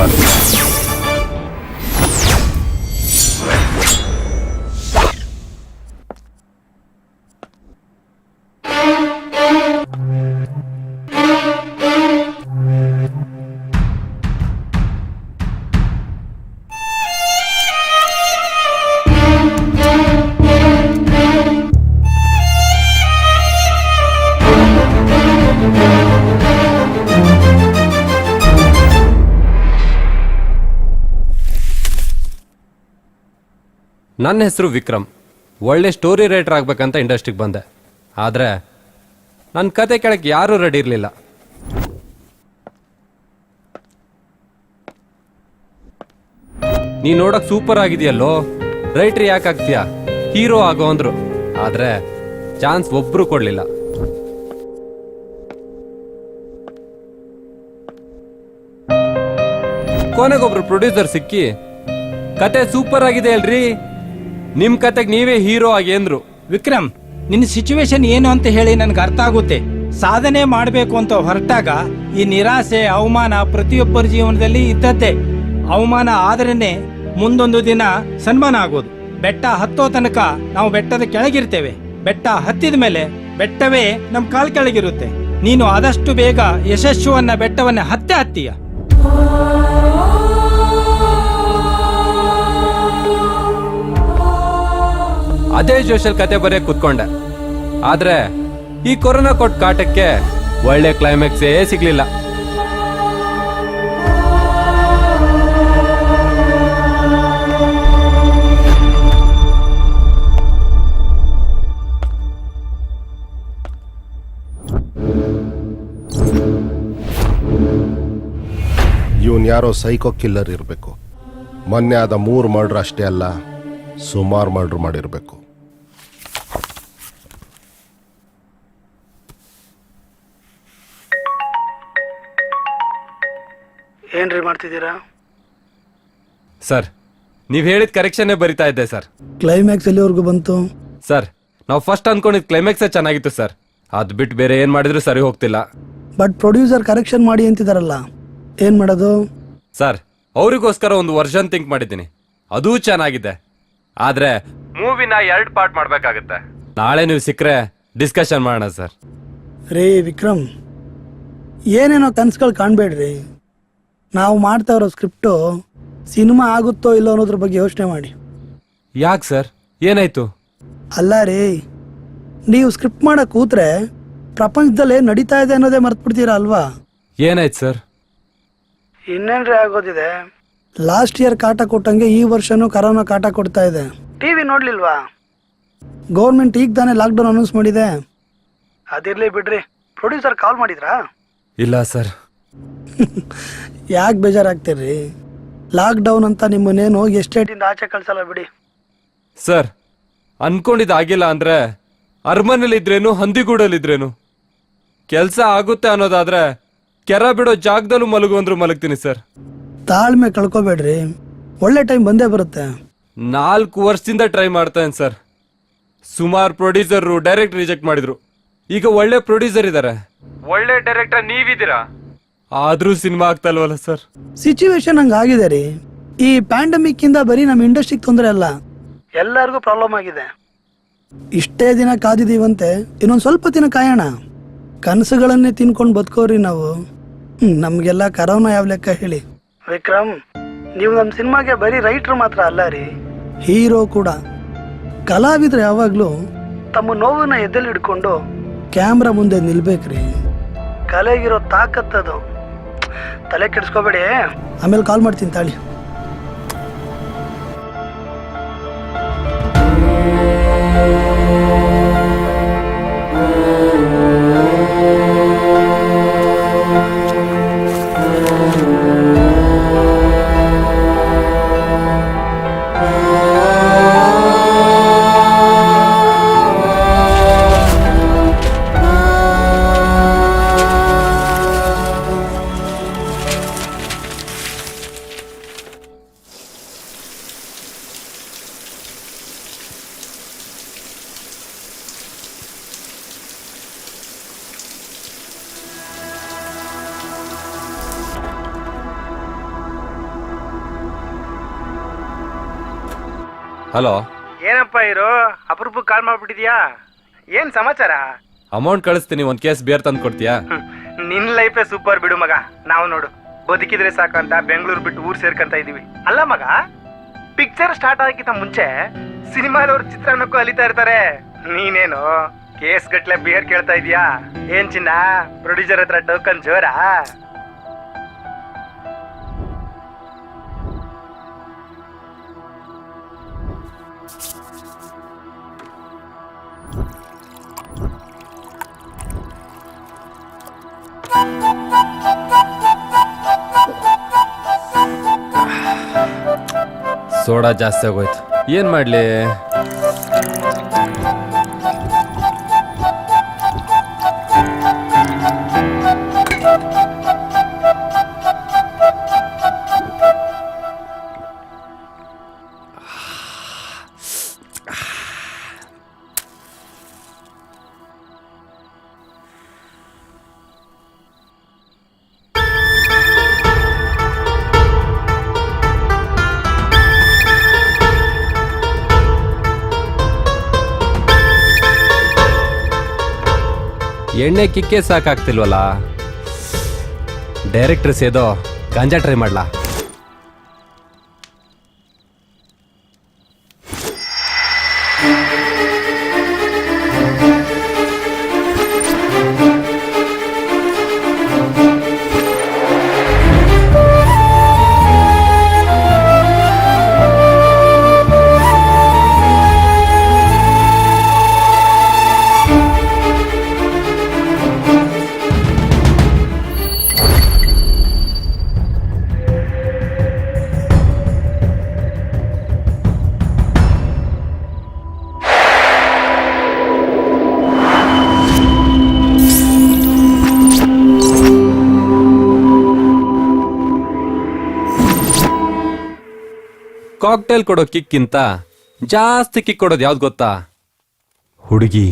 ಮಾಡಬಾರ್ದು. ನನ್ನ ಹೆಸರು ವಿಕ್ರಮ್. ಒಳ್ಳೆ ಸ್ಟೋರಿ ರೈಟರ್ ಆಗ್ಬೇಕಂತ ಇಂಡಸ್ಟ್ರಿಗೆ ಬಂದೆ. ಆದರೆ ನನ್ನ ಕತೆ ಕೇಳಕ್ಕೆ ಯಾರೂ ರೆಡಿ ಇರಲಿಲ್ಲ. ನೀ ನೋಡಕ್ ಸೂಪರ್ ಆಗಿದೆಯಲ್ಲೋ, ರೈಟ್ರ್ ಯಾಕೆ ಆಗ್ತೀಯಾ, ಹೀರೋ ಆಗೋ ಅಂದ್ರು. ಆದರೆ ಚಾನ್ಸ್ ಒಬ್ರು ಕೊಡಲಿಲ್ಲ. ಕೊನೆಗೊಬ್ರು ಪ್ರೊಡ್ಯೂಸರ್ ಸಿಕ್ಕಿ ಕತೆ ಸೂಪರ್ ಆಗಿದೆ ಅಲ್ರಿ, ನಿಮ್ ಕತೆಗೆ ನೀವೇ ಹೀರೋ ಆಗಿ ಅಂದ್ರು. ವಿಕ್ರಮ್, ನಿನ್ನ ಸಿಚುವೇಶನ್ ಏನು ಅಂತ ಹೇಳಿ ನನ್ಗೆ ಅರ್ಥ ಆಗುತ್ತೆ. ಸಾಧನೆ ಮಾಡಬೇಕು ಅಂತ ಹೊರಟಾಗ ಈ ನಿರಾಸೆ, ಅವಮಾನ ಪ್ರತಿಯೊಬ್ಬರ ಜೀವನದಲ್ಲಿ ಇದ್ದದ್ದೇ. ಅವಮಾನ ಆದ್ರೇನೆ ಮುಂದೊಂದು ದಿನ ಸನ್ಮಾನ ಆಗೋದು. ಬೆಟ್ಟ ಹತ್ತೋ ತನಕ ನಾವು ಬೆಟ್ಟದ ಕೆಳಗಿರ್ತೇವೆ. ಬೆಟ್ಟ ಹತ್ತಿದ ಮೇಲೆ ಬೆಟ್ಟವೇ ನಮ್ ಕಾಲ್ ಕೆಳಗಿರುತ್ತೆ. ನೀನು ಆದಷ್ಟು ಬೇಗ ಯಶಸ್ಸುವನ್ನ ಬೆಟ್ಟವನ್ನ ಹತ್ತೀಯ. ಅದೇ ಜೋಶಲ್ ಕತೆ ಬರೆಯಕ್ ಕುತ್ಕೊಂಡೆ. ಆದ್ರೆ ಈ ಕೊರೋನಾ ಕೊಟ್ಟ ಕಾಟಕ್ಕೆ ಒಳ್ಳೆ ಕ್ಲೈಮ್ಯಾಕ್ಸೇ ಸಿಗ್ಲಿಲ್ಲ. ಇವನ್ ಯಾರೋ ಸೈಕೋ ಕಿಲ್ಲರ್ ಇರಬೇಕು. ಮೊನ್ನೆ ಆದ 3 ಮರ್ಡರ್ ಅಷ್ಟೇ ಅಲ್ಲ, ಸುಮಾರು ಮರ್ಡರ್ ಮಾಡಿರಬೇಕು. ಏನ್ರಿ ಮಾಡ್ತಿದ್ದೀರಾ ಸರ್? ನೀವ್ ಹೇಳಿದ ಕರೆಕ್ಷನ್ನೇ ಬರಿತಾ ಇದ್ದೆ ಸರ್. ಕ್ಲೈಮ್ಯಾಕ್ಸ್ ಎಲ್ಲಿವರೆಗೂ ಬಂತು ಸರ್? ನಾವು ಫಸ್ಟ್ ಅನ್ಕೊಂಡಿದ್ ಕ್ಲೈಮ್ಯಾಕ್ಸೇ ಚೆನ್ನಾಗಿತ್ತು ಸರ್. ಅದ್ ಬಿಟ್ಟು ಬೇರೆ ಏನ್ ಮಾಡಿದ್ರು ಸರಿ ಹೋಗ್ತಿಲ್ಲ. ಬಟ್ ಪ್ರೊಡ್ಯೂಸರ್ ಕರೆಕ್ಷನ್ ಮಾಡಿ ಅಂತಿದಾರಲ್ಲ, ಏನ್ ಮಾಡೋದು ಸರ್? ಅವರಿಗೋಸ್ಕರ ಒಂದು ವರ್ಷನ್ ಥಿಂಕ್ ಮಾಡಿದ್ದೀನಿ, ಅದೂ ಚೆನ್ನಾಗಿದೆ. ಆದ್ರೆ ಮೂವಿನ 2 ಪಾರ್ಟ್ ಮಾಡ್ಬೇಕಾಗತ್ತೆ. ನಾಳೆ ನೀವು ಸಿಕ್ಕರೆ ಡಿಸ್ಕಷನ್ ಮಾಡೋಣ ಸರ್. ರೇ ವಿಕ್ರಮ್, ಏನೇನೋ ಕನ್ಸುಗಳು ಕಾಣ್ಬೇಡ್ರಿ. ನಾವು ಮಾಡ್ತಾ ಇರೋ ಸ್ಕ್ರಿಪ್ಟು ಸಿನಿಮಾ ಆಗುತ್ತೋ ಇಲ್ಲೋ ಅನ್ನೋದ್ರ ಬಗ್ಗೆ ಯೋಚನೆ ಮಾಡಿ. ಯಾಕೆ ಸರ್, ಏನಾಯ್ತು? ಅಲ್ಲ ರೀ, ನೀವು ಸ್ಕ್ರಿಪ್ಟ್ ಮಾಡಕ್ ಕೂತ್ರೆ ಪ್ರಪಂಚದಲ್ಲಿ ಏನ್ ನಡೀತಾ ಇದೆ ಅನ್ನೋದೇ ಮರ್ತ್ಬಿಡ್ತೀರಾ ಅಲ್ವಾ? ಏನಾಯ್ತು ಸರ್? ಇನ್ನೇನ್ರಿ ಆಗೋದಿದೆ. ಲಾಸ್ಟ್ ಇಯರ್ ಕಾಟ ಕೊಟ್ಟಂಗೆ ಈ ವರ್ಷನೂ ಕರೋನಾ ಕಾಟ ಕೊಡ್ತಾ ಇದೆ. ಟಿವಿ ನೋಡ್ಲಿಲ್ವಾ? ಗೌರ್ಮೆಂಟ್ ಈಗ ತಾನೇ ಲಾಕ್ಡೌನ್ ಅನೌನ್ಸ್ ಮಾಡಿದೆ. ಅದಿರ್ಲಿ ಬಿಡ್ರಿ, ಪ್ರೊಡ್ಯೂಸರ್ ಕಾಲ್ ಮಾಡಿದ್ರಾ? ಇಲ್ಲ ಸರ್. ಯಾಕೆ ಬೇಜಾರಾಗ್ತೀರಿ? ಲಾಕ್ಡೌನ್ ಅಂತ ನಿಮ್ಮನ್ನೇನು ಎಸ್ಟೇಟಿಂದ ಆಚೆ ಕಳ್ಸಲ್ಲ ಬಿಡಿ. ಸರ್, ಅನ್ಕೊಂಡಿದ್ದಾಗಿಲ್ಲ ಅಂದ್ರೆ ಅರಮನೆಲಿದ್ರೇನು ಹಂದಿಗೂಡಲ್ಲಿದ್ರೇನು ಕೆಲಸ ಆಗುತ್ತೆ ಅನ್ನೋದಾದ್ರೆ ಕೆರ ಬಿಡೋ ಜಾಗದಲ್ಲೂ ಮಲಗು ಅಂದ್ರು ಮಲಗ್ತೀನಿ ಸರ್. ತಾಳ್ಮೆ ಕಳ್ಕೊಬೇಡ್ರಿ, ಒಳ್ಳೆ ಟೈಮ್ ಬಂದೇ ಬರುತ್ತೆ. 4 ವರ್ಷದಿಂದ ಟ್ರೈ ಮಾಡ್ತೇನೆ ಸರ್. ಸುಮಾರು ಪ್ರೊಡ್ಯೂಸರ್ ಡೈರೆಕ್ಟ್ ರಿಜೆಕ್ಟ್ ಮಾಡಿದ್ರು. ಈಗ ಒಳ್ಳೆ ಪ್ರೊಡ್ಯೂಸರ್ ಇದಾರೆ, ಒಳ್ಳೆ ಡೈರೆಕ್ಟರ್ ನೀವಿದ್ದೀರಾ. ಆದ್ರೂ ಸಿನಿಮಾ ಆಗ್ತಲ್ವಲ್ಲ ಸರ್? ಸಿಚುವೇಶನ್ ಹಂಗಾಗಿದೆ ರೀ. ಈ ಪ್ಯಾಂಡಮಿಕ್ ಇಂದ ಬರೀ ನಮ್ಮ ಇಂಡಸ್ಟ್ರಿಗೆ ತೊಂದರೆ ಅಲ್ಲ, ಎಲ್ಲರಿಗೂ ಪ್ರಾಬ್ಲಮ್ ಆಗಿದೆ. ಇಷ್ಟೇ ದಿನ ಕಾದಿದೀವಂತೆ, ಇನ್ನೊಂದು ಸ್ವಲ್ಪ ದಿನ ಕಾಯೋಣ. ಕನಸುಗಳನ್ನೇ ತಿನ್ಕೊಂಡು ಬದುಕೋರಿ ನಾವು. ನಮ್ಗೆಲ್ಲ ಕರೋನಾ ಯಾವ ಲೆಕ್ಕ ಹೇಳಿ? ವಿಕ್ರಮ್, ನೀವು ನಮ್ಮ ಸಿನಿಮಾಗೆ ಬರೀ ರೈಟರ್ ಮಾತ್ರ ಅಲ್ಲ ರೀ, ಹೀರೋ ಕೂಡ. ಕಲಾವಿದ್ರು ಯಾವಾಗ್ಲೂ ತಮ್ಮ ನೋವನ್ನ ಎದ್ದೆಲ್ಲಿ ಹಿಡ್ಕೊಂಡು ಕ್ಯಾಮ್ರಾ ಮುಂದೆ ನಿಲ್ಬೇಕ್ರಿ. ಕಲೆಗಿರೋ ತಾಕತ್ತದು. ತಲೆ ಕೆಡಿಸ್ಕೋಬೇಡಿ, ಆಮೇಲೆ ಕಾಲ್ ಮಾಡ್ತೀನಿ ತಾಳಿ. ಹಲೋ, ಏನಪ್ಪ ಇರೋ ಅಪರೂಪಕ್ಕೆ ಕಾಲ್ ಮಾಡ್ಬಿಟ್ಟಿದ್ಯಾ? ಏನ್ ಸಮಾಚಾರ? ಅಮೌಂಟ್ ಕಳಿಸ್ತೀನಿ, ಒಂದು ಕೇಸ್ ಬಿಯರ್ ತಂದು ಕೊಡ್ತೀಯಾ? ನಿನ್ ಲೈಫೇ ಸೂಪರ್ ಬಿಡು ಮಗ. ನಾವು ನೋಡು ಬದುಕಿದ್ರೆ ಸಾಕಂತ ಬೆಂಗಳೂರು ಬಿಟ್ಟು ಊರ್ ಸೇರ್ಕಂತ ಇದೀವಿ. ಅಲ್ಲ ಮಗ, ಪಿಕ್ಚರ್ ಸ್ಟಾರ್ಟ್ ಆಗಕ್ಕಿಂತ ಮುಂಚೆ ಸಿನಿಮಾದವ್ರ ಚಿತ್ರಾನ್ನಕ್ಕೂ ಅಲಿತಾ ಇರ್ತಾರೆ. ನೀನೇನು ಕೇಸ್ ಗಟ್ಲೆ ಬಿಯರ್ ಕೇಳ್ತಾ ಇದೀಯಾ? ಏನ್ ಚಿನ್ನ, ಪ್ರೊಡ್ಯೂಸರ್ ಹತ್ರ ಟೋಕನ್ ಜೋರಾ? ಸೋಡಾ ಜಾಸ್ತಿ ಆಗೋಯ್ತು, ಏನ್ ಮಾಡ್ಲಿ? ಎಣ್ಣೆ ಕಿಕ್ಕೆ ಸಾಕಾಗ್ತಿಲ್ವಲ್ಲ. ಡೈರೆಕ್ಟರ್ ಸೇದೋ ಗಾಂಜಾ ಟ್ರೈ ಮಾಡ್ಲಾ? ಕಾಕ್ಟೇಲ್ ಕೊಡೋ ಕಿಕ್ಕಿಂತ ಜಾಸ್ತಿ ಕಿಕ್ ಕೊಡೋದು ಯಾವ್ದು ಗೊತ್ತಾ? ಹುಡುಗಿ.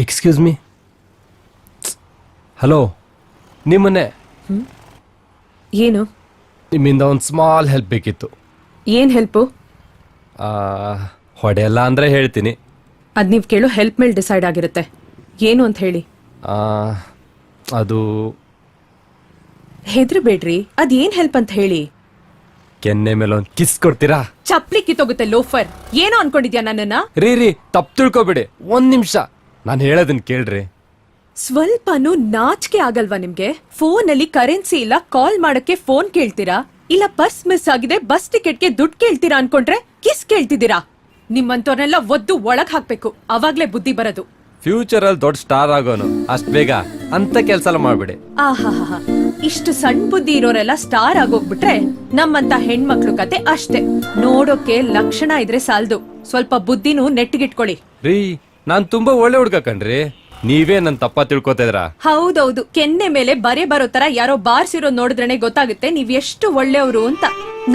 Excuse me. ಹಲೋ, ನಿಮ್ಮನ್ನೇ. ಏನು? ನಿಮ್ಮಿಂದ ಒಂದು ಸ್ಮಾಲ್ ಹೆಲ್ಪ್ ಬೇಕಿತ್ತು. ಏನ್ ಹೆಲ್ಪು? ಹೊಡೆಯಲ್ಲ ಅಂದ್ರೆ ಹೇಳ್ತೀನಿ. ಅದ್ ನೀವ್ ಕೇಳೋ ಹೆಲ್ಪ್ ಮೇಲೆ ಡಿಸೈಡ್ ಆಗಿರುತ್ತೆ. ಏನು ಅಂತ ಹೇಳಿ. ಅದು ಹೆದ್ರಬೇಡ್ರಿ, ಅದ್ ಏನ್ ಹೆಲ್ಪ್ ಅಂತ ಹೇಳಿ. ಕೆನ್ನೆ ಮೇಲೆ ಒಂದು ಕಿಸ್ ಕೊಡ್ತೀರಾ? ಚಪ್ಲಿ ಕಿತ್ತೋಗುತ್ತೆ ಲೋಫರ್. ಏನೋ ಅನ್ಕೊಂಡಿದ್ಯಾ ನನ್ನನ್ನ? ರೀ ತಪ್ಪು ತಿಳ್ಕೊಬೇಡಿ, ಒಂದ್ ನಿಮಿಷ ನಾನು ಹೇಳೋದನ್ನ ಕೇಳ್ರಿ. ಸ್ವಲ್ಪನೂ ನಾಚಿಕೆ ಆಗಲ್ವಾ ನಿಮ್ಗೆ? ಫೋನ್ ಅಲ್ಲಿ ಕರೆನ್ಸಿ ಇಲ್ಲ, ಕಾಲ್ ಮಾಡಕ್ಕೆ ಫೋನ್ ಕೇಳ್ತೀರಾ? ಇಲ್ಲ ಪರ್ಸ್ ಮಿಸ್ ಆಗಿದೆ, ಬಸ್ ಟಿಕೆಟ್ಗೆ ದುಡ್ಡು ಕೇಳ್ತೀರಾ ಅನ್ಕೊಂಡ್ರೆ ಕಿಸ್ ಕೇಳ್ತಿದ್ದೀರಾ? ನಿಮ್ಮಂತವ್ರನ್ನೆಲ್ಲ ಒದ್ದು ಒಳಗ್ ಹಾಕ್ಬೇಕು, ಅವಾಗ್ಲೇ ಬುದ್ಧಿ ಬರೋದು. ಫ್ಯೂಚರ್ ಅಲ್ಲಿ ದೊಡ್ಡ ಸ್ಟಾರ್ ಆಗೋನು ಅಷ್ಟ್ ಬೇಗ ಅಂತ ಕೆಲ್ಸ ಎಲ್ಲ ಮಾಡ್ಬಿಡಿ. ಆಹಾಹಾ, ಇಷ್ಟು ಸಣ್ಣ ಬುದ್ಧಿ ಇರೋರೆಲ್ಲ ಸ್ಟಾರ್ ಆಗೋಗ್ಬಿಟ್ರೆ ನಮ್ಮಂತ ಹೆಣ್ಮಕ್ಳು ಕತೆ ಅಷ್ಟೇ. ನೋಡೋಕೆ ಲಕ್ಷಣ ಇದ್ರೆ ಸಾಲ್ದು, ಸ್ವಲ್ಪ ಬುದ್ಧಿನೂ ನೆಟ್ಟಿಗಿಟ್ಕೊಳ್ಳಿ. ರೀ, ನಾನ್ ತುಂಬಾ ಒಳ್ಳೆ ಹುಡ್ಗ ಕಣ್ರಿ, ನೀವೇ ನನ್ ತಪ್ಪ ತಿಳ್ಕೊತಾ ಇದ್ರ. ಹೌದೌದು, ಕೆನ್ನೆ ಮೇಲೆ ಬರೆ ಬರೋ ತರ ಯಾರೋ ಬಾರ್ಸಿರೋ ನೋಡಿದ್ರೇನೆ ಗೊತ್ತಾಗುತ್ತೆ ನೀವ್ ಎಷ್ಟು ಒಳ್ಳೆಯವರು ಅಂತ.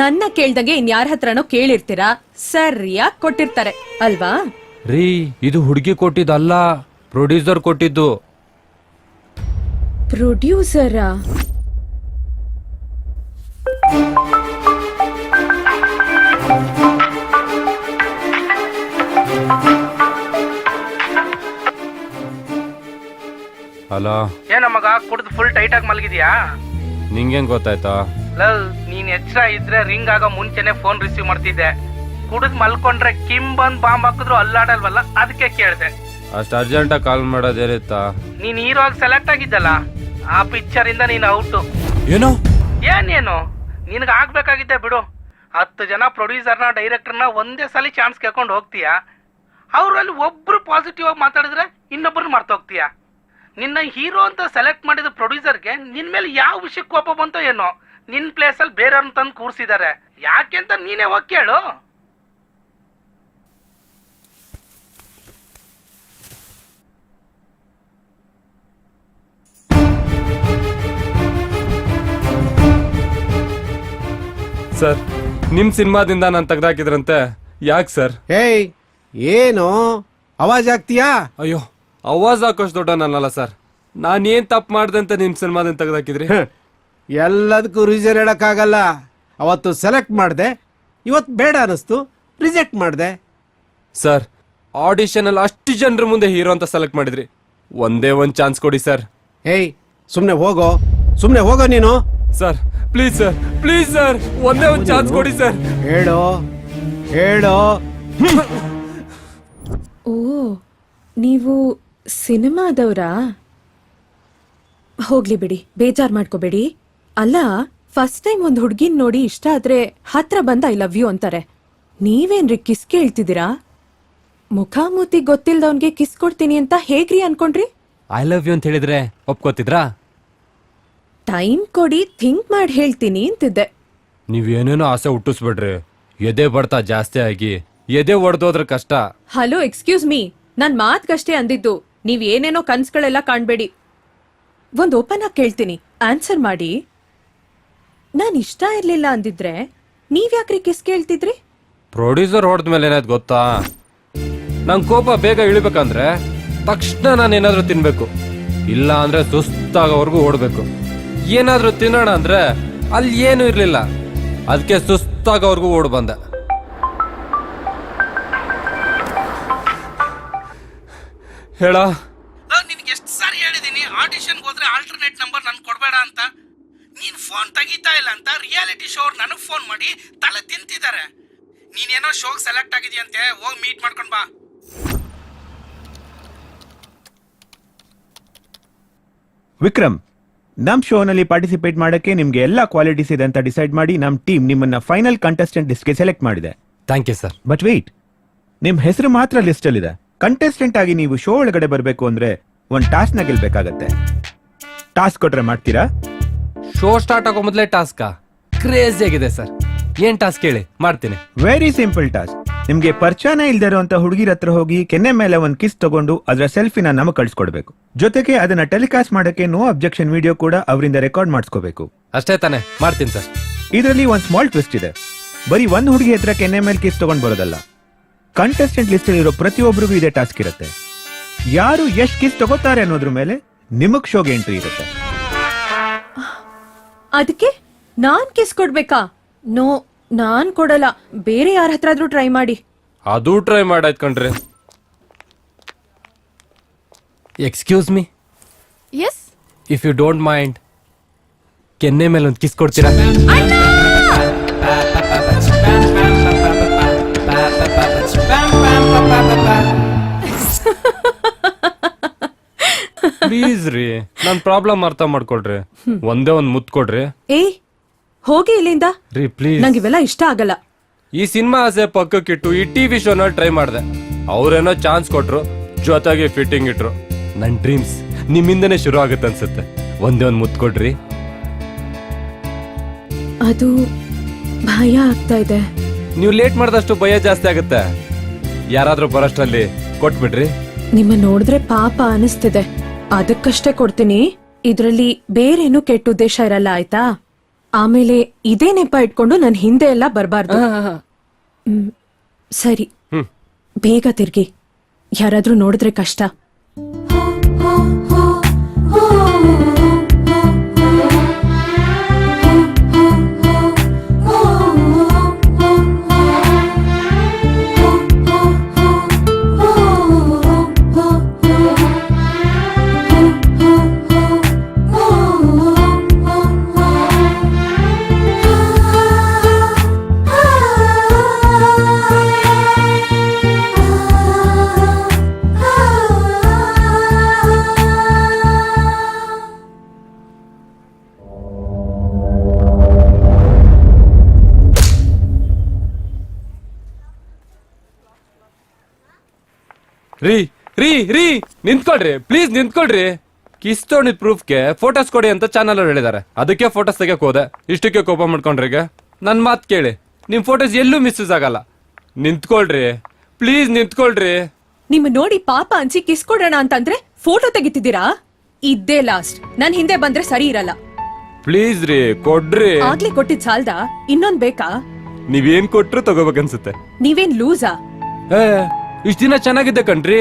ನನ್ನ ಕೇಳ್ದಂಗೆ ಇನ್ಯಾರ ಹತ್ರನೋ ಕೇಳಿರ್ತೀರಾ, ಸರಿಯಾಗಿ ಕೊಟ್ಟಿರ್ತಾರೆ ಅಲ್ವಾ? ರೀ, ಇದು ಹುಡುಗಿ ಕೊಟ್ಟಿದ್ದಲ್ಲ, ಪ್ರೊಡ್ಯೂಸರ್ ಕೊಟ್ಟಿದ್ದು. ಪ್ರೊಡ್ಯೂಸರಾ? ಹಲೋ. ಏನೋ ಮಗ, ಕುಡ್ದು ಫುಲ್ ಟೈಟ್ ಆಗಿ ಮಲಗಿದ್ಯಾ? ನಿಂಗೇನ್ ಗೊತ್ತಾಯ್ತಾ? ಲವ್, ನೀನ್ ಎಚ್ಚರ ಇದ್ರೆ ರಿಂಗ್ ಆಗೋ ಮುಂಚೆನೆ ಫೋನ್ ರಿಸೀವ್ ಮಾಡ್ತಿದ್ದೆ. ಕುಡಿದ್ ಮಲ್ಕೊಂಡ್ರೆ ಕಿಮ್ ಬಂದ್ ಬಾಂಬ್ ಹಾಕಿದ್ರು ಅಲ್ಲಾಡಲ್ವಲ್ಲ, ಅದಕ್ಕೆ ಕೇಳ್ದೆ. ಅಷ್ಟು ಅರ್ಜೆಂಟಾಗಿ ಕಾಲ್ ಮಾಡೋದೇನಿತ್ತಾ? ನೀನ್ ಹೀರೋ ಆಗಿ ಸೆಲೆಕ್ಟ್ ಆಗಿದ್ದಲ್ಲ, ಆ ಪಿಕ್ಚರ್ ಇಂದ ನೀನ್ ಔಟು. ಏನೋ? ಏನೇನು ನಿನ್ಗೆ ಆಗ್ಬೇಕಾಗಿದ್ದೆ ಬಿಡು. 10 ಜನ ಪ್ರೊಡ್ಯೂಸರ್ನ ಡೈರೆಕ್ಟರ್ನ ಒಂದೇ ಸಲ ಚಾನ್ಸ್ ಕೇಳ್ಕೊಂಡು ಹೋಗ್ತೀಯಾ, ಅವರಲ್ಲಿ ಒಬ್ರು ಪಾಸಿಟಿವ್ ಆಗಿ ಮಾತಾಡಿದ್ರೆ ಇನ್ನೊಬ್ಬರು ಮರ್ತೋಗ್ತೀಯ. ನಿನ್ನ ಹೀರೋ ಅಂತ ಸೆಲೆಕ್ಟ್ ಮಾಡಿದ ಪ್ರೊಡ್ಯೂಸರ್ಗೆ ನಿನ್ ಮೇಲೆ ಯಾವ ವಿಷಯಕ್ಕೆ ಕೋಪ ಬಂತೋ ಏನೋ, ನಿನ್ ಪ್ಲೇಸಲ್ಲಿ ಬೇರೆಯವ್ರನ್ನ ತಂದು ಕೂರಿಸಿದ್ದಾರೆ. ಯಾಕೆಂತ ನೀನೇ ಹೋಗಿ ಕೇಳು. ಸರ್ ನಿಮ್ ಸಿನಿಮಾದಿಂದ ನಾನು ತೆಗ್ದಾಕಿದ್ರಂತೆ, ಯಾಕೆ ಸರ್? ಏಯ್ ಏನು ಅವಾಜ್ ಆಗ್ತೀಯಾ? ಅಯ್ಯೋ, ಅವಾಜ್ ಹಾಕೋಷ್ಟು ದೊಡ್ಡ ನನ್ನಲ್ಲ ಸರ್. ನಾನೇನ್ ತಪ್ಪು ಮಾಡ್ದೆ ಅಂತ ನಿಮ್ ಸಿನಿಮಾದಿಂದ ತೆಗ್ದಾಕಿದ್ರಿ? ಎಲ್ಲದಕ್ಕೂ ರೀಸನ್ ಹೇಳಕ್ಕಾಗಲ್ಲ. ಅವತ್ತು ಸೆಲೆಕ್ಟ್ ಮಾಡಿದೆ, ಇವತ್ತು ಬೇಡ ಅನಿಸ್ತು, ರಿಜೆಕ್ಟ್ ಮಾಡಿದೆ. ಸರ್ ಆಡಿಷನ್ ಅಲ್ಲಿ ಅಷ್ಟು ಜನರ ಮುಂದೆ ಹೀರೋ ಅಂತ ಸೆಲೆಕ್ಟ್ ಮಾಡಿದ್ರಿ, ಒಂದೇ ಒಂದ್ ಚಾನ್ಸ್ ಕೊಡಿ ಸರ್. ಏಯ್ ಸುಮ್ನೆ ಹೋಗೋ ನೀನು. ಸರ್ ಪ್ಲೀಸ್ ಸರ್, ಒಂದೇ ಒಂದ್ ಚಾನ್ಸ್ ಕೊಡಿ ಸರ್. ಹೇಳೋ ಓ, ನೀವು ಸಿನಿಮಾದವ್ರಾ? ಹೋಗ್ಲಿ ಬಿಡಿ, ಬೇಜಾರ್ ಮಾಡ್ಕೋಬೇಡಿ. ಅಲ್ಲ, ಫಸ್ಟ್ ಟೈಮ್ ಒಂದ್ ಹುಡ್ಗಿನ್ ನೋಡಿ ಇಷ್ಟ ಆದ್ರೆ ಹತ್ರ ಬಂದ ಐ ಲವ್ ಯು ಅಂತಾರೆ. ನೀವೇನ್ರಿ ಕಿಸ್ ಕೇಳ್ತಿದ್ದೀರಾ? ಮುಖಾಮೂತಿ ಗೊತ್ತಿಲ್ದವನ್ಗೆ ಕಿಸ್ ಕೊಡ್ತೀನಿ ಅಂತ ಹೇಗ್ರಿ ಅನ್ಕೊಂಡ್ರಿ? ಐ ಲವ್ ಯು ಅಂತ ಹೇಳಿದ್ರೆ ಒಪ್ಕೋತಿದ್ರಾ? ಟೈಮ್ ಕೊಡಿ, ಥಿಂಕ್ ಮಾಡಿ ಹೇಳ್ತೀನಿ ಅಂತಿದ್ದೆ. ನೀವೇನೇನೋ ಆಸೆ ಹುಟ್ಟಿಸ್ಬಿಡ್ರಿ, ಎದೆ ಬಡ್ತಾ ಜಾಸ್ತಿ ಆಗಿ ಎದೆ ಒಡೆದೋದ್ರ ಕಷ್ಟ. ಹಲೋ, ಎಕ್ಸ್ಕ್ಯೂಸ್ ಮೀ, ನಾನ್ ಮಾತ್ಗಷ್ಟೇ ಅಂದಿದ್ದು. ನೀವ್ ಏನೇನೋ ಕನ್ಸ್ಗಳೆಲ್ಲ ಕಾಣ್ಬೇಡಿ. ಒಂದ್ ಓಪನ್ ಆಗಿ ಕೇಳ್ತೀನಿ, ಆನ್ಸರ್ ಮಾಡಿ. ನಾನ್ ಇಷ್ಟ ಇರ್ಲಿಲ್ಲ ಅಂದಿದ್ರೆ ನೀವ್ಯಾಕ್ರಿ ಕಿಸ್ ಕೇಳ್ತಿದ್ರಿ? ಪ್ರೊಡ್ಯೂಸರ್ ಹೊಡೆದ್ಮೇಲೆ ಏನಾಯ್ತು ಗೊತ್ತಾ? ನಂಗೆ ಕೋಪ ಬೇಗ ಇಳಿಬೇಕಂದ್ರೆ ತಕ್ಷಣ ನಾನು ಏನಾದ್ರೂ ತಿನ್ಬೇಕು, ಇಲ್ಲ ಅಂದ್ರೆ ಸುಸ್ತಾಗೋವರೆಗೂ ಓಡ್ಬೇಕು. ಏನಾದ್ರೂ ತಿನ್ನೋಣ ಅಂದ್ರೆ ಅಲ್ಲಿ ಏನು ಇರ್ಲಿಲ್ಲ, ಅದಕ್ಕೆ ಸುಸ್ತಾಗೋವರೆಗೂ ಓಡ್ ಬಂದೆ. ಹೇಳ, ನಿನ್ಗೆ ಎಷ್ಟು ಸಾರಿ ಹೇಳಿದೀನಿ ಆಡಿಷನ್ಗೆ ಹೋದ್ರೆ ಆಲ್ಟರ್ನೇಟ್ ನಂಬರ್ ನನ್ ಕೊಡ್ಬೇಡ ಅಂತ. ನೀನ್ ಫೋನ್ ತೆಗಿತಾ ಇಲ್ಲ ಅಂತ ರಿಯಾಲಿಟಿ ಶೋ ಅವ್ರು ನನಗ್ ಫೋನ್ ಮಾಡಿ ತಲೆ ತಿಂತಿದ್ದಾರೆ. ನೀನೇನೋ ಶೋಗ್ ಸೆಲೆಕ್ಟ್ ಆಗಿದೆಯಂತೆ, ಹೋಗಿ ಮೀಟ್ ಮಾಡ್ಕೊಂಡ್ ಬಾ. ವಿಕ್ರಮ್, ನಮ್ ಶೋನಲ್ಲಿ ಪಾರ್ಟಿಸಿಪೇಟ್ ಮಾಡಕ್ಕೆ ನಿಮ್ಗೆ ಎಲ್ಲಾ ಕ್ವಾಲಿಟೀಸ್ ಇದೆ ಅಂತ ಡಿಸೈಡ್ ಮಾಡಿ ನಮ್ ಟೀಮ್ ನಿಮ್ಮನ್ನ ಫೈನಲ್ ಕಂಟೆಸ್ಟೆಂಟ್ ಲಿಸ್ಟ್ಗೆ ಸೆಲೆಕ್ಟ್ ಮಾಡಿದೆ. Thank you sir. But wait, ನಿಮ್ ಹೆಸರು ಮಾತ್ರ ಲಿಸ್ಟ್ ಅಲ್ಲಿ ಇದೆ. ಕಂಟೆಸ್ಟೆಂಟ್ ಆಗಿ ನೀವು ಶೋ ಒಳಗಡೆ ಬರಬೇಕು ಅಂದ್ರೆ ಒಂದ್ ಟಾಸ್ಕ್ ನ ಗೆಲ್ಬೇಕಾಗತ್ತೆ. ಟಾಸ್ಕ್ ಕೊಟ್ರೆ ಮಾಡ್ತೀರಾ? ಶೋ ಸ್ಟಾರ್ಟ್ ಆಗೋ ಮೊದಲೇ ಟಾಸ್ಕಾ? ಕ್ರೇಜಿ ಆಗಿದೆ ಸರ್. ಏನ್ ಟಾಸ್ಕ್ ಹೇಳಿ, ಮಾಡ್ತೀನಿ. Very simple task. ನಿಮ್ಗೆ ಪರಿಚಯನೇ ಇಲ್ದೇ ಇರುವಂತ ಹುಡುಗಿರ ಹತ್ರ ಹೋಗಿ ಕೆನ್ನೆ ಮೇಲೆ ಒಂದ್ ಕಿಸ್ ತಗೊಂಡು ಅದರ ಸೆಲ್ಫಿನ ನಮಗೆ ಕಳ್ಸಿಕೊಡ್ಬೇಕು. ಜೊತೆಗೆ ಅದನ್ನ ಟೆಲಿಕಾಸ್ಟ್ ಮಾಡಕ್ಕೆ ನೋ ಅಬ್ಜೆಕ್ಷನ್ ವಿಡಿಯೋ ಕೂಡ ಅವರಿಂದ ರೆಕಾರ್ಡ್ ಮಾಡಿಸ್ಕೋಬೇಕು. ಅಷ್ಟೇ ತಾನೆ, ಮಾಡ್ತೀನಿ ಸರ್. ಇದರಲ್ಲಿ ಒಂದ್ ಸ್ಮಾಲ್ ಟ್ವಿಸ್ಟ್ ಇದೆ. ಬರೀ ಒಂದ್ ಹುಡುಗಿ ಹತ್ರ ಕೆನ್ನೆ ಮೇಲೆ ಕಿಸ್ ತಗೊಂಡ್ ಬರೋದಲ್ಲ, ಕಂಟೆಸ್ಟೆಂಟ್ ಲಿಸ್ಟ್ ಇರೋ ಪ್ರತಿಯೊಬ್ಬರಿಗೂ ಇದೇ ಟಾಸ್ಕ್ ಇರುತ್ತೆ. ಯಾರು ಎಷ್ಟ್ ಕಿಸ್ ತಗೋತಾರೆ ಅನ್ನೋದ್ರ ಮೇಲೆ ನಿಮಗ್ ಶೋಗೆ ಎಂಟ್ರಿ ಇರುತ್ತೆ. ಅದಕ್ಕೆ ನಾನ್ ಕಿಸ್ ಕೊಡ್ಬೇಕಾ? ನೋ, ನಾನ್ ಕೊಡಲ್ಲ. ಬೇರೆ ಯಾರ ಹತ್ರ ಆದ್ರೂ ಟ್ರೈ ಮಾಡಿ. ಅದು ಟ್ರೈ ಮಾಡಾಯ್ತು ಕಣ್ರಿ. Excuse me, yes, if you don't mind, ಕೆನ್ನೆ ಮೇಲೆ ಒಂದು ಕಿಸ್ ಕೊಡ್ತೀರಾ? ಪ್ಲೀಸ್ ರೀ, ನನ್ ಪ್ರಾಬ್ಲಮ್ ಅರ್ಥ ಮಾಡ್ಕೊಳ್ರಿ. ಒಂದೇ ಒಂದ್ ಮುತ್ ಕೊಡ್ರಿ. ಏ, ಹೋಗಿ ಇಲ್ಲಿಂದ. ರೀ ಪ್ಲೀಸ್, ನಂಗಿವೆಲ್ಲ ಇಷ್ಟ ಆಗಲ್ಲ. ಈ ಸಿನಿಮಾ ಆಸೆ ಪಕ್ಕಕ್ಕಿಟ್ಟು ಈ ಟಿವಿ ಶೋನ ಟ್ರೈ ಮಾಡ್ದೆ. ಅವ್ರೇನೋ ಚಾನ್ಸ್ ಕೊಟ್ರು, ಜೊತೆಗೆ ಫಿಟ್ಟಿಂಗ್ ಇಟ್ರು. ನನ್ ಡ್ರೀಮ್ಸ್ ನಿಮ್ಮಿಂದನೇ ಶುರು ಆಗುತ್ತೆ ಅನ್ಸುತ್ತೆ. ಒಂದೇ ಒಂದ್ ಮುತ್ ಕೊಡ್ರಿ. ಅದು ಭಯ ಆಗ್ತಾ ಇದೆ. ನೀವು ಲೇಟ್ ಮಾಡಿದಷ್ಟು ಭಯ ಜಾಸ್ತಿ ಆಗುತ್ತೆ. ಯಾರಾದ್ರೂ ಬರೋಷ್ಟ್ರಲ್ಲಿ ಕೊಟ್ಬಿಡ್ರಿ. ನಿಮ್ಮ ನೋಡಿದ್ರೆ ಪಾಪ ಅನಿಸ್ತಿದೆ, ಅದಕ್ಕಷ್ಟೇ ಕೊಡ್ತೀನಿ. ಇದ್ರಲ್ಲಿ ಬೇರೇನು ಕೆಟ್ಟ ಉದ್ದೇಶ ಇರಲ್ಲ, ಆಯ್ತಾ? ಆಮೇಲೆ ಇದೇ ನೆಪ ಇಟ್ಕೊಂಡು ನನ್ ಹಿಂದೆ ಎಲ್ಲ ಬರ್ಬಾರ್ದು. ಸರಿ, ಬೇಗ ತಿರ್ಗಿ. ಯಾರಾದ್ರೂ ನೋಡಿದ್ರೆ ಕಷ್ಟ. ರೀ ರೀ ರೀ ನಿಂತ್ಕೊಳ್ರಿ ಪ್ಲೀಸ್ ನಿಂತ್ಕೊಳ್ರಿ. ಕಿಸ್ ತೊಗೊಂಡಿದ್ ಪ್ರೂಫ್ಗೆ ಫೋಟೋಸ್ ಕೊಡಿ ಅಂತ ಚಾನಲ್ ಅವ್ರು ಹೇಳಿದಾರೆ. ಅದಕ್ಕೆ ಫೋಟೋಸ್ ತೆಗಿಯಕ್ ಹೋದೆ. ಇಷ್ಟಕ್ಕೆ ಕೋಪ ಮಾಡ್ಕೊಂಡ್ರಿ ಈಗ. ನನ್ ಮಾತ್ ಕೇಳಿ, ನಿಮ್ ಫೋಟೋಸ್ ಎಲ್ಲೂ ಮಿಸ್ಯೂಸ್ ಆಗಲ್ಲ. ನಿಂತ್ಕೊಳ್ರಿ ಪ್ಲೀಸ್ ನಿಂತ್ಕೊಳ್ರಿ. ನಿಮ್ ನೋಡಿ ಪಾಪ ಅನ್ಸಿ ಕಿಸ್ ಕೊಡೋಣ ಅಂತಂದ್ರೆ ಫೋಟೋ ತೆಗಿತಿದ್ದೀರಾ? ಇದ್ದೇ ಲಾಸ್ಟ್. ನನ್ ಹಿಂದೆ ಬಂದ್ರೆ ಸರಿ ಇರಲ್ಲ. ಪ್ಲೀಸ್ ರೀ ಕೊಡ್ರಿ. ಆಗ್ಲೇ ಕೊಟ್ಟಿದ್ ಸಾಲ್ದ ಇನ್ನೊಂದ್ ಬೇಕಾ? ನೀವೇನ್ ಕೊಟ್ರು ತಗೋಬೇಕನ್ಸುತ್ತೆ. ನೀವೇನ್ ಲೂಸಾ? ಇಷ್ಟ ದಿನ ಚೆನ್ನಾಗಿದ್ದೆ ಕಣ್ರಿ.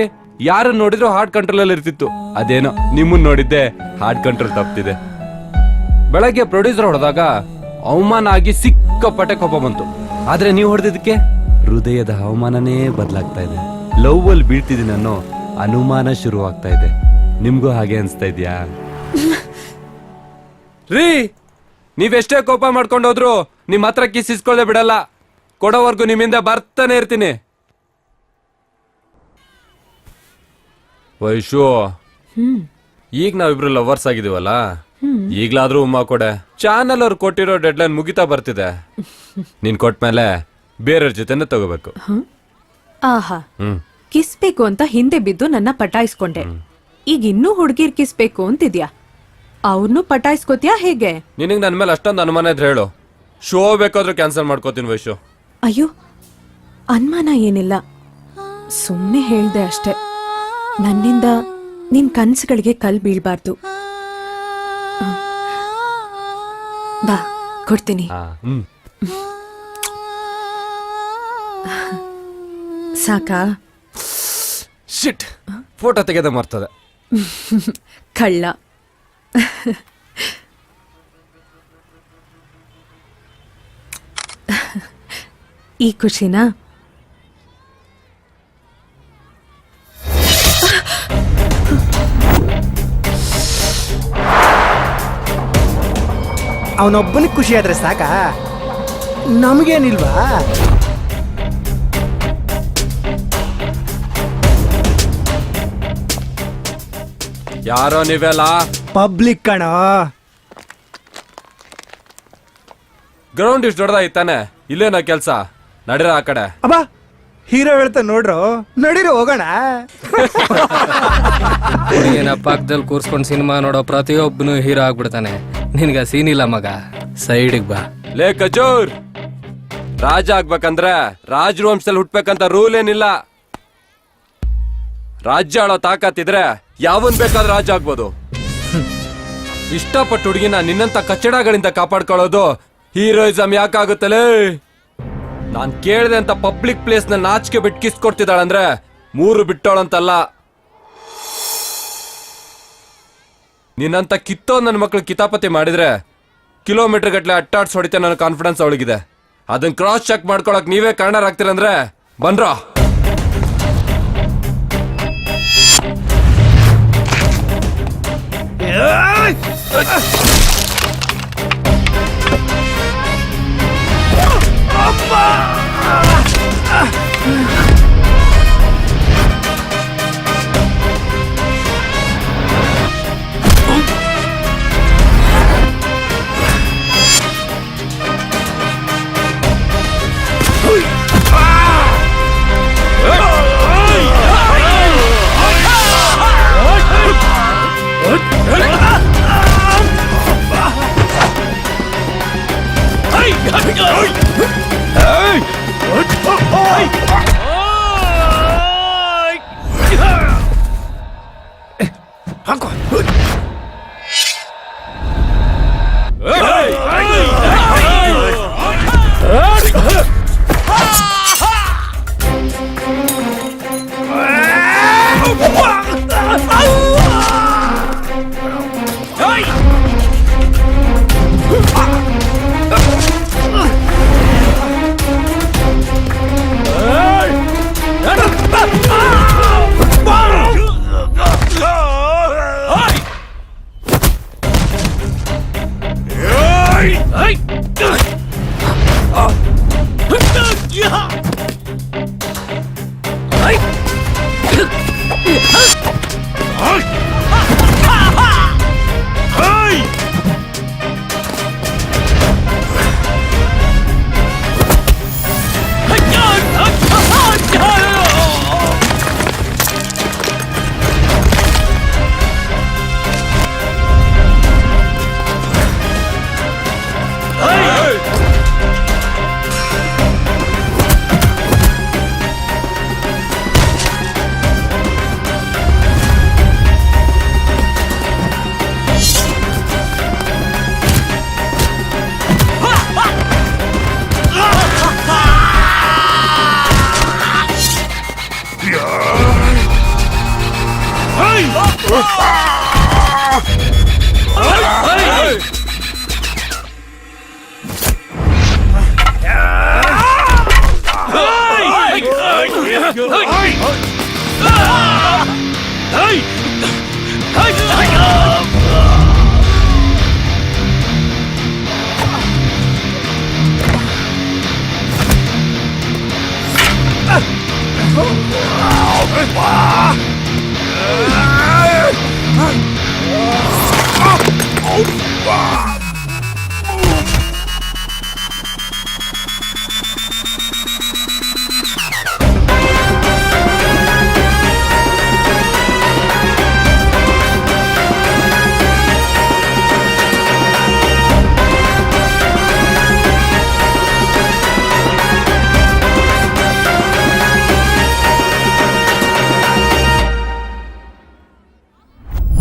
ಯಾರು ನೋಡಿದ್ರು ಹಾರ್ಟ್ ಕಂಟ್ರೋಲ್ ಅಲ್ಲಿ ಇರ್ತಿತ್ತು. ಅದೇನೋ ನಿಮ್ಮನ್ ನೋಡಿದ್ದೆ ಹಾರ್ಟ್ ಕಂಟ್ರೋಲ್ ತಪ್ಪಿದೆ. ಬೆಳಗ್ಗೆ ಪ್ರೊಡ್ಯೂಸರ್ ಹೊಡೆದಾಗ ಅವಮಾನ ಆಗಿ ಸಿಕ್ಕಾಪಟ್ಟೆ ಕೋಪ ಬಂತು. ಆದ್ರೆ ನೀವು ಹೊಡೆದಿದ್ದಕ್ಕೆ ಹೃದಯದ ಹವಾಮಾನನೇ ಬದಲಾಗ್ತಾ ಇದೆ. ಲವ್ ಅಲ್ಲಿ ಬೀಳ್ತಿದ್ದೀನಿ ಅನ್ನೋ ಅನುಮಾನ ಶುರು ಆಗ್ತಾ ಇದೆ. ನಿಮ್ಗೂ ಹಾಗೆ ಅನ್ಸ್ತಾ ಇದ್ಯಾ? ರೀ ನೀವೆಷ್ಟೇ ಕೋಪ ಮಾಡ್ಕೊಂಡು ಹೋದ್ರು ನಿಮ್ ಹತ್ರ ಕಿಸ್ ಇಸ್ಕೊಳ್ಳದೆ ಬಿಡಲ್ಲ. ಕೊಡೋವರ್ಗು ನಿಮ್ಮಿಂದ ಬರ್ತಾನೆ ಇರ್ತೀನಿ. ವೈಶು, ಈಗ ನಾವಿಬ್ರು ಲವರ್ಸ್ ಆಗಿದೀವಲ್ಲ, ಈಗ್ಲಾದ್ರೂ ಉಮ್ಮ ಕೊಡೆ. ಚಾನಲ್ ಅವ್ರು ಕೊಟ್ಟಿರೋ ಡೆಡ್ಲೈನ್ ಮುಗಿತಾ ಬರ್ತಿದೆ. ನೀನ್ ಕೊಟ್ಮೇಲೆ ಬೇರೆಯವ್ರ ಜೊತೆನೆ ತಗೋಬೇಕು. ಆಹಾ, ಕಿಸ್ ಬೇಕು ಅಂತ ಹಿಂದೆ ಬಿದ್ದು ನನ್ನ ಪಟಾಯಿಸ್ಕೊಂಡೆ. ಈಗ ಇನ್ನೂ ಹುಡುಗಿರ್ ಕಿಸ್ ಬೇಕು ಅಂತಿದ್ಯಾ? ಅವ್ರನ್ನೂ ಪಟಾಯಿಸ್ಕೋತ್ಯಾ ಹೇಗೆ? ನಿನಗ್ ನನ್ ಮೇಲೆ ಅಷ್ಟೊಂದು ಅನುಮಾನ ಇದ್ರೆ ಹೇಳು, ಶೋ ಬೇಕಾದ್ರೂ ಕ್ಯಾನ್ಸಲ್ ಮಾಡ್ಕೋತೀನಿ ವೈಶು. ಅಯ್ಯೋ, ಅನುಮಾನ ಏನಿಲ್ಲ, ಸುಮ್ಮನೆ ಹೇಳ್ದೆ ಅಷ್ಟೆ. ನನ್ನಿಂದ ನಿನ್ ಕನ್ಸುಗಳಿಗೆ ಕಲ್ ಬೀಳ್ಬಾರ್ದು. ಬಾ ಕೊಡ್ತೀನಿ. ಸಾಕಾ? ಶಿಟ್, ಫೋಟೋ ತೆಗೆದ ಮರ್ತದೆ. ಕಳ್ಳ. ಈ ಖುಷಿನಾ? ಅವನೊಬ್ಬನಿಗೆ ಖುಷಿ ಆದ್ರೆ ಸಾಕ, ನಮಗೇನಿಲ್ವಾ? ಯಾರೋ ನೀವೆಲ್ಲ ಪಬ್ಲಿಕ್ ಕಣ. ಗ್ರೌಂಡ್ ಇಷ್ಟು ದೊಡ್ಡದಾಗಿತ್ತಾನೆ, ಇಲ್ಲೇನೋ ಕೆಲ್ಸ. ನಡಿರ ಆ ಕಡೆ. ಅಬ್ಬಾ, ಹೀರೋ ಹೇಳ್ತಾ ನೋಡ್ರು, ನಡೀರಿ ಹೋಗೋಣ. ಪಕ್ಕದಲ್ಲಿ ಕೂರ್ಸ್ಕೊಂಡು ಸಿನಿಮಾ ನೋಡೋ ಪ್ರತಿಯೊಬ್ಬನು ಹೀರೋ ಆಗ್ಬಿಡ್ತಾನೆ. ನಿನ್ಗ ಸೀನ್ ಇಲ್ಲ ಮಗ, ಸೈಡಿಗೆ ಬಾ. ಲೇ ಕಜೂರ್, ರಾಜ ಆಗ್ಬೇಕಂದ್ರೆ ರಾಜವಂಶದಲ್ಲಿ ಹುಟ್ಬೇಕಂತ ರೂಲ್ ಏನಿಲ್ಲ. ರಾಜ್ಯ ಆಳೋ ತಾಕತ್ತಿದ್ರೆ ಯಾವನ್ ಬೇಕಾದ್ರೂ ರಾಜ ಆಗ್ಬೋದು. ಇಷ್ಟಪಟ್ಟು ಹುಡುಗಿನ ನಿನ್ನಂತ ಕಚ್ಚಡಗಳಿಂದ ಕಾಪಾಡ್ಕೊಳ್ಳೋದು ಹೀರೋಯಿಸಮ್ ಯಾಕಾಗುತ್ತಲೇ? ನಾನ್ ಕೇಳ್ದೆ ಅಂತ ಪಬ್ಲಿಕ್ ಪ್ಲೇಸ್ ನ ನಾಚಿಕೆ ಬಿಟ್ಟು ಕಿಸ್ ಕೊಡ್ತಿದ್ದಾಳಂದ್ರೆ 3 ಬಿಟ್ಟೋಳಂತಲ್ಲ. ನಿನ್ನಂತ ಕಿತ್ತೋ ನನ್ನ ಮಕ್ಳು ಕಿತಾಪತಿ ಮಾಡಿದ್ರೆ ಕಿಲೋಮೀಟರ್ ಗಟ್ಲೆ ಅಟ್ಟಾಡ್ಸ್ ಹೊಡಿತೆ ನನ್ನ ಕಾನ್ಫಿಡೆನ್ಸ್ ಅವಳಿಗಿದೆ. ಅದನ್ನ ಕ್ರಾಸ್ ಚೆಕ್ ಮಾಡ್ಕೊಳಕ್ ನೀವೇ ಕಾರಣರಾಗ್ತೀರಂದ್ರೆ ಬನ್ರ. ಬಾ